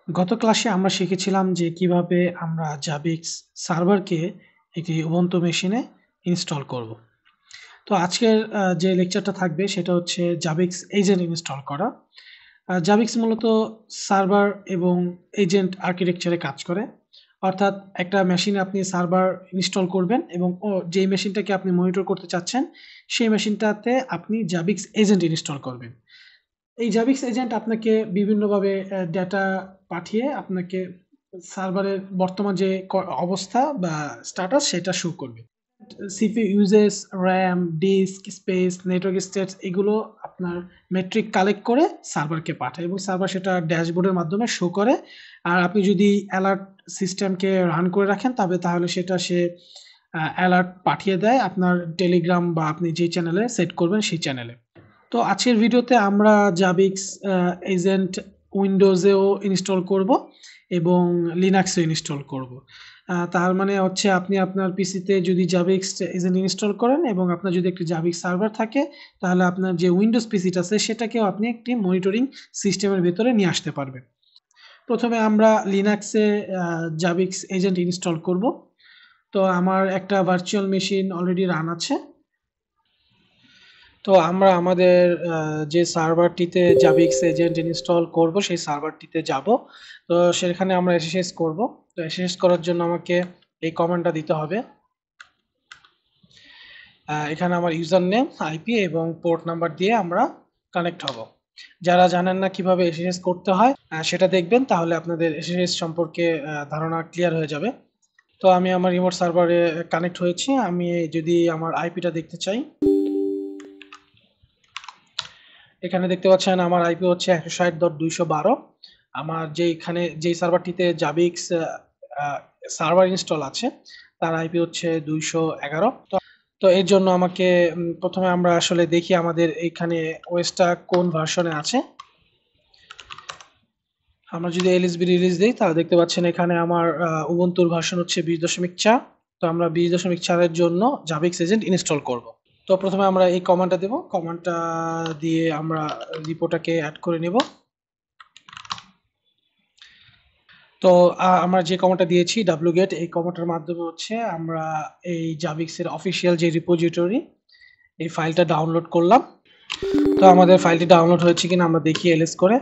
গত ক্লাসে আমরা শিখেছিলাম যে কিভাবে আমরা জাবিক্স সার্ভারকে একটি উবুন্টু মেশিনে ইনস্টল করব। তো আজকের যে লেকচারটা থাকবে সেটা হচ্ছে জাবিক্স এজেন্ট ইনস্টল করা। জাবিক্স মূলত সার্ভার এবং এজেন্ট আর্কিটেকচারে কাজ করে। অর্থাৎ একটা মেশিনে আপনি সার্ভার ইনস্টল করবেন এবং যেই মেশিনটাকে আপনি মনিটর করতে চাচ্ছেন সেই মেশিনটাতে আপনি জাবিক্স এজেন্ট ইনস্টল করবেন। এই জাবিক্স এজেন্ট আপনাকে বিভিন্নভাবে ডেটা পাঠিয়ে আপনাকে সার্ভারের বর্তমান যে অবস্থা বা স্ট্যাটাস সেটা শো করবে। CPU usage, RAM, disk space, network stats এগুলো আপনার মেট্রিক কালেক্ট করে সার্ভারকে পাঠায় এবং সার্ভার সেটা ড্যাশবোর্ডের মাধ্যমে শো করে। আর আপনি যদি অ্যালার্ট সিস্টেমকে রান করে রাখেন তাহলে সেটা সে অ্যালার্ট পাঠিয়ে দেয় আপনার টেলিগ্রাম বা আপনি যে চ্যানেলে সেট করবেন সেই চ্যানেলে। তো আজকের ভিডিওতে আমরা জাবিক্স এজেন্ট উইন্ডোজেও ইনস্টল করব এবং লিনাক্সেও ইনস্টল করব। তার মানে হচ্ছে আপনি আপনার পিসিতে যদি জাবিক্স এজেন্ট ইনস্টল করেন এবং আপনার যদি একটি জাবিক্স সার্ভার থাকে তাহলে আপনার যে উইন্ডোজ পিসিটা আছে সেটাকেও আপনি একটি মনিটরিং সিস্টেমের ভেতরে নিয়ে আসতে পারবেন। প্রথমে আমরা লিনাক্সে জাবিক্স এজেন্ট ইনস্টল করব। তো আমার একটা ভার্চুয়াল মেশিন অলরেডি রান আছে। তো আমরা আমাদের যে সার্ভারটিতে জাবিক্স এজেন্ট ইনস্টল করব সেই সার্ভারটিতে যাব। তো সেখানে আমরা এসএসএস করব। তো এসএসএস করার জন্য আমাকে এই কমান্ডটা দিতে হবে। এখানে আমার ইউজার নেম, আইপি এবং পোর্ট নাম্বার দিয়ে আমরা কানেক্ট হব। যারা জানেন না কিভাবে এসএসএস করতে হয় সেটা দেখবেন, তাহলে আপনাদের এসএসএস সম্পর্কে ধারণা ক্লিয়ার হয়ে যাবে। তো আমি আমার রিমোট সার্ভারে কানেক্ট হয়েছি। আমি যদি আমার আইপিটা দেখতে চাই, এখানে দেখতে পাচ্ছেন আমার আইপি হচ্ছে 160.212। আমার যেই সার্ভারটিতে জাবিক্স সার্ভার ইনস্টল আছে তার আইপি হচ্ছে 211। তো এর জন্য আমাকে প্রথমে আমরা আসলে দেখি আমাদের এখানে ওএসটা কোন ভার্সনে আছে। আমরা যদি এলএসবি রিলিজ দিই তাহলে দেখতে পাচ্ছেন এখানে আমার উবুন্টুর ভার্সন হচ্ছে 20.4। তো আমরা 20.4 এর জন্য জাবিক্স এজেন্ট ইনস্টল করব। তো প্রথমে আমরা এই কমান্ডটা দেব। কমান্ডটা দিয়ে আমরা রিপোটাকে অ্যাড করে নেব। তো আমরা যে কমান্ডটা দিয়েছি wget, এই কমান্ডটার মাধ্যমে হচ্ছে আমরা এই জাবিক্সের অফিসিয়াল যে রিপোজিটরি এই ফাইলটা ডাউনলোড করলাম। তো আমাদের ফাইলটি ডাউনলোড হয়েছে কিনা আমরা দেখি এলএস করে।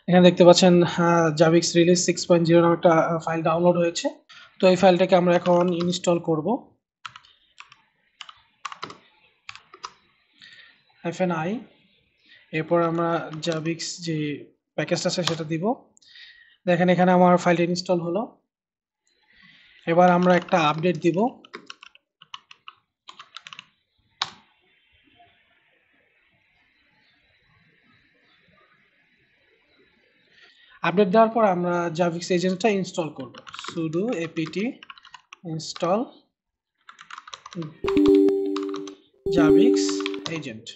এখানে দেখতে পাচ্ছেন জাবিক্স রিলিজ 6.0 নামে একটা ফাইল ডাউনলোড হয়েছে। তো এই ফাইলটাকে আমরা এখন ইনস্টল করব। -i, এরপর আমরা জাবিক্স যে প্যাকেজটা আছে সেটা দিব। দেখেন এখানে আমার ফাইলটা ইনস্টল হলো। এবার আমরা একটা আপডেট দিব। আপডেট দেওয়ার পর আমরা জাবিক্স এজেন্টটা ইনস্টল করব। sudo apt install Zabbix agent.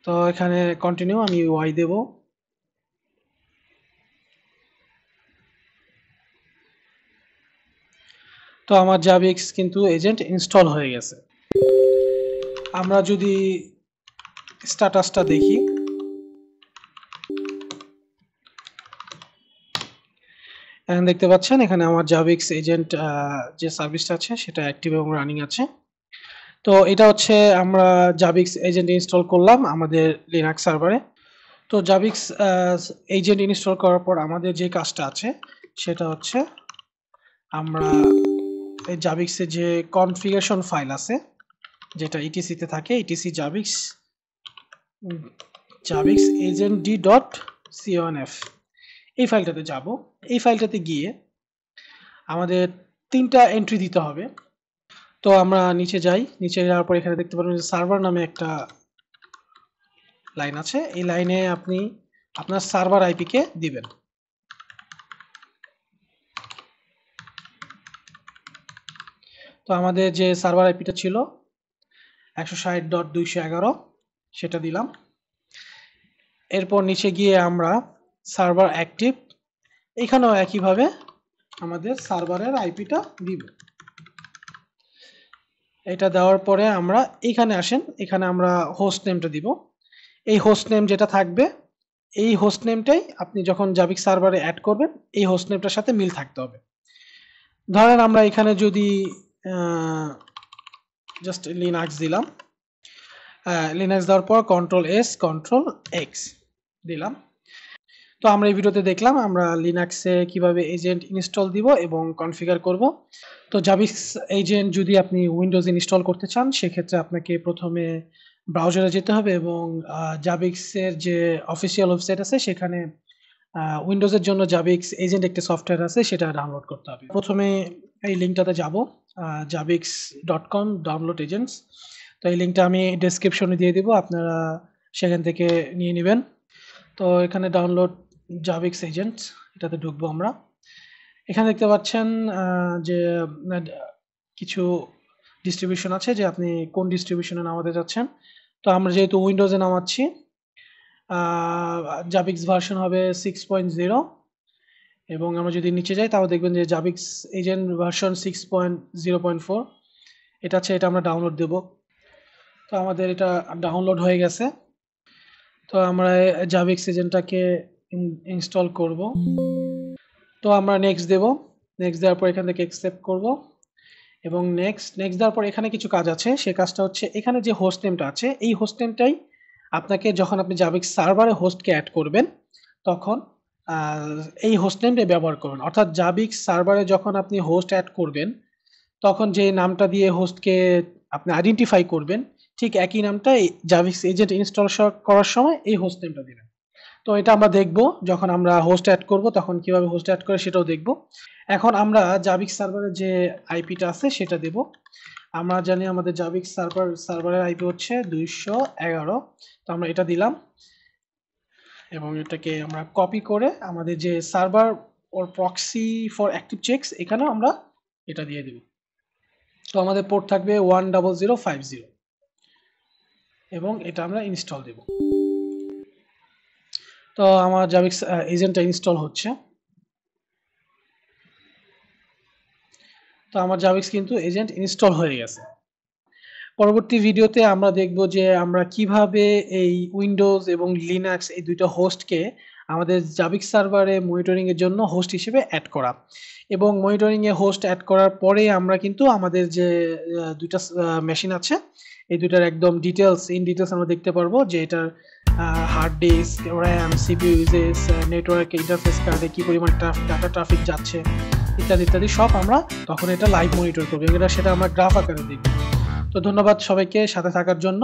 তো এখানে কন্টিনিউ, আমি ওয়াই দেব। তো আমার জাবিক্স কিন্তু এজেন্ট ইনস্টল হয়ে গেছে। আমরা যদি স্ট্যাটাসটা দেখি, এখন দেখতে পাচ্ছেন এখানে আমার জাবিক্স এজেন্ট যে সার্ভিসটা আছে সেটা অ্যাক্টিভ এবং রানিং আছে। তো এটা হচ্ছে আমরা জাবিক্স এজেন্ট ইনস্টল করলাম আমাদের লিনাক্স সার্ভারে। তো জাবিক্স এজেন্ট ইনস্টল করার পর আমাদের যে কাজটা আছে সেটা হচ্ছে আমরা এই জাবিক্সের যে কনফিগারেশন ফাইল আছে যেটা ইটিসিতে থাকে, ইটিসি জাবিক্স এজেন্ট d.conf, এই ফাইলটাতে যাব। এই ফাইলটাতে গিয়ে আমাদের 3টা এন্ট্রি দিতে হবে। তো আমরা নিচে যাই। নিচে যাওয়ার পর এখানে দেখতে পাবেন যে সার্ভার নামে একটা লাইন আছে। এই লাইনে আপনি আপনার সার্ভার আইপি কে দিবেন। তো আমাদের যে সার্ভার আইপিটা ছিল 160.211 সেটা দিলাম। এরপর নিচে গিয়ে আমরা সার্ভার অ্যাক্টিভ, এখানেও একইভাবে আমাদের সার্ভারের আইপিটা দিব। এটা দেওয়ার পরে আমরা এখানে আসেন, এখানে আমরা হোস্ট নেমটা দিব। এই হোস্ট নেম যেটা থাকবে এই হোস্ট নেমটাই আপনি যখন জাবিক্স সার্ভারে অ্যাড করবেন এই হোস্ট নেমটার সাথে মিল থাকতে হবে। ধরেন আমরা এখানে যদি জাস্ট লিনাক্স দিলাম, লিনাক্স দেওয়ার পর Ctrl+S Ctrl+X দিলাম। তো আমরা এই ভিডিওতে দেখলাম আমরা লিনাক্সে কিভাবে এজেন্ট ইনস্টল দিব এবং কনফিগার করব। তো জাবিক্স এজেন্ট যদি আপনি উইন্ডোজ ইনস্টল করতে চান সেক্ষেত্রে আপনাকে প্রথমে ব্রাউজারে যেতে হবে এবং জাবিক্সের যে অফিসিয়াল ওয়েবসাইট আছে সেখানে উইন্ডোজের জন্য জাবিক্স এজেন্ট একটা সফটওয়্যার আছে সেটা ডাউনলোড করতে হবে। প্রথমে এই লিঙ্কটাতে যাব, javix.com ডাউনলোড এজেন্টস। তো এই লিঙ্কটা আমি ডেসক্রিপশনে দিয়ে দিব, আপনারা সেখান থেকে নিয়ে নেবেন। তো এখানে ডাউনলোড জাবিক্স এজেন্টস, এটাতে ঢুকবো আমরা। এখানে দেখতে পাচ্ছেন যে কিছু ডিস্ট্রিবিউশন আছে যে আপনি কোন ডিস্ট্রিবিউশনে নামাতে যাচ্ছেন। তো আমরা যেহেতু উইন্ডোজে নামাচ্ছি, জাবিক্স ভার্সন হবে 6.0 এবং আমরা যদি নিচে যাই তাও দেখবেন যে জাবিক্স এজেন্ট ভার্সন 6.0.4 এটা আছে, এটা আমরা ডাউনলোড দেব। তো আমাদের এটা ডাউনলোড হয়ে গেছে। তো আমরা জাবিক্স এজেন্টটাকে ইনস্টল করব। তো আমরা নেক্সট দেব, নেক্সট দেওয়ার পর এখান থেকে অ্যাকসেপ্ট করব এবং নেক্সট দেওয়ার পর এখানে কিছু কাজ আছে। সেই কাজটা হচ্ছে এখানে যে হোস্ট নেমটা আছে এই হোস্ট নেমটাই আপনাকে যখন আপনি জাবিক্স সার্ভারে হোস্টকে অ্যাড করবেন তখন এই হোস্ট নেমটা ব্যবহার করবেন। অর্থাৎ জাবিক্স সার্ভারে যখন আপনি হোস্ট অ্যাড করবেন তখন যে নামটা দিয়ে হোস্টকে আপনি আইডেন্টিফাই করবেন ঠিক একই নামটা জাবিক্স এজেন্ট ইনস্টল করার সময় এই হোস্ট নেমটা দিবেন। তো এটা আমরা দেখব যখন আমরা হোস্ট অ্যাড করব তখন কিভাবে হোস্ট অ্যাড করে সেটাও দেখব। এখন আমরা জাবিক্স সার্ভারের যে আইপিটা আছে সেটা দেব। আমরা জানি আমাদের জাবিক্স সার্ভারের আইপি হচ্ছে 211। তো আমরা এটা দিলাম এবং এটাকে আমরা কপি করে আমাদের যে server or proxy for active checks এখানে আমরা এটা দিয়ে দেব। তো আমাদের পোর্ট থাকবে 10050 এবং এটা আমরা ইনস্টল দেব। তো আমার জাবিক্স এজেন্টটা ইনস্টল হচ্ছে। তো আমার জাবিক্স কিন্তু এজেন্ট ইনস্টল হয়ে গেছে। পরবর্তী ভিডিওতে আমরা দেখব যে আমরা কিভাবে এই উইন্ডোজ এবং লিনাক্স এই দুইটা হোস্টকে আমাদের জাবিক্স সার্ভারে মনিটরিং এর জন্য হোস্ট হিসেবে অ্যাড করা এবং মনিটরিং এ হোস্ট অ্যাড করার পরে আমরা কিন্তু আমাদের যে দুইটা মেশিন আছে এই দুইটার একদম ডিটেলস আমরা দেখতে পারবো যে এটার hard disk, RAM, CPU usage, network interface কার্ডে কি পরিমাণ ডাটা ট্রাফিক যাচ্ছে ইত্যাদি সব আমরা তখন এটা লাইভ মনিটর করবো, সেটা আমরা গ্রাফ আকারে দেখব। তো ধন্যবাদ সবাইকে সাথে থাকার জন্য।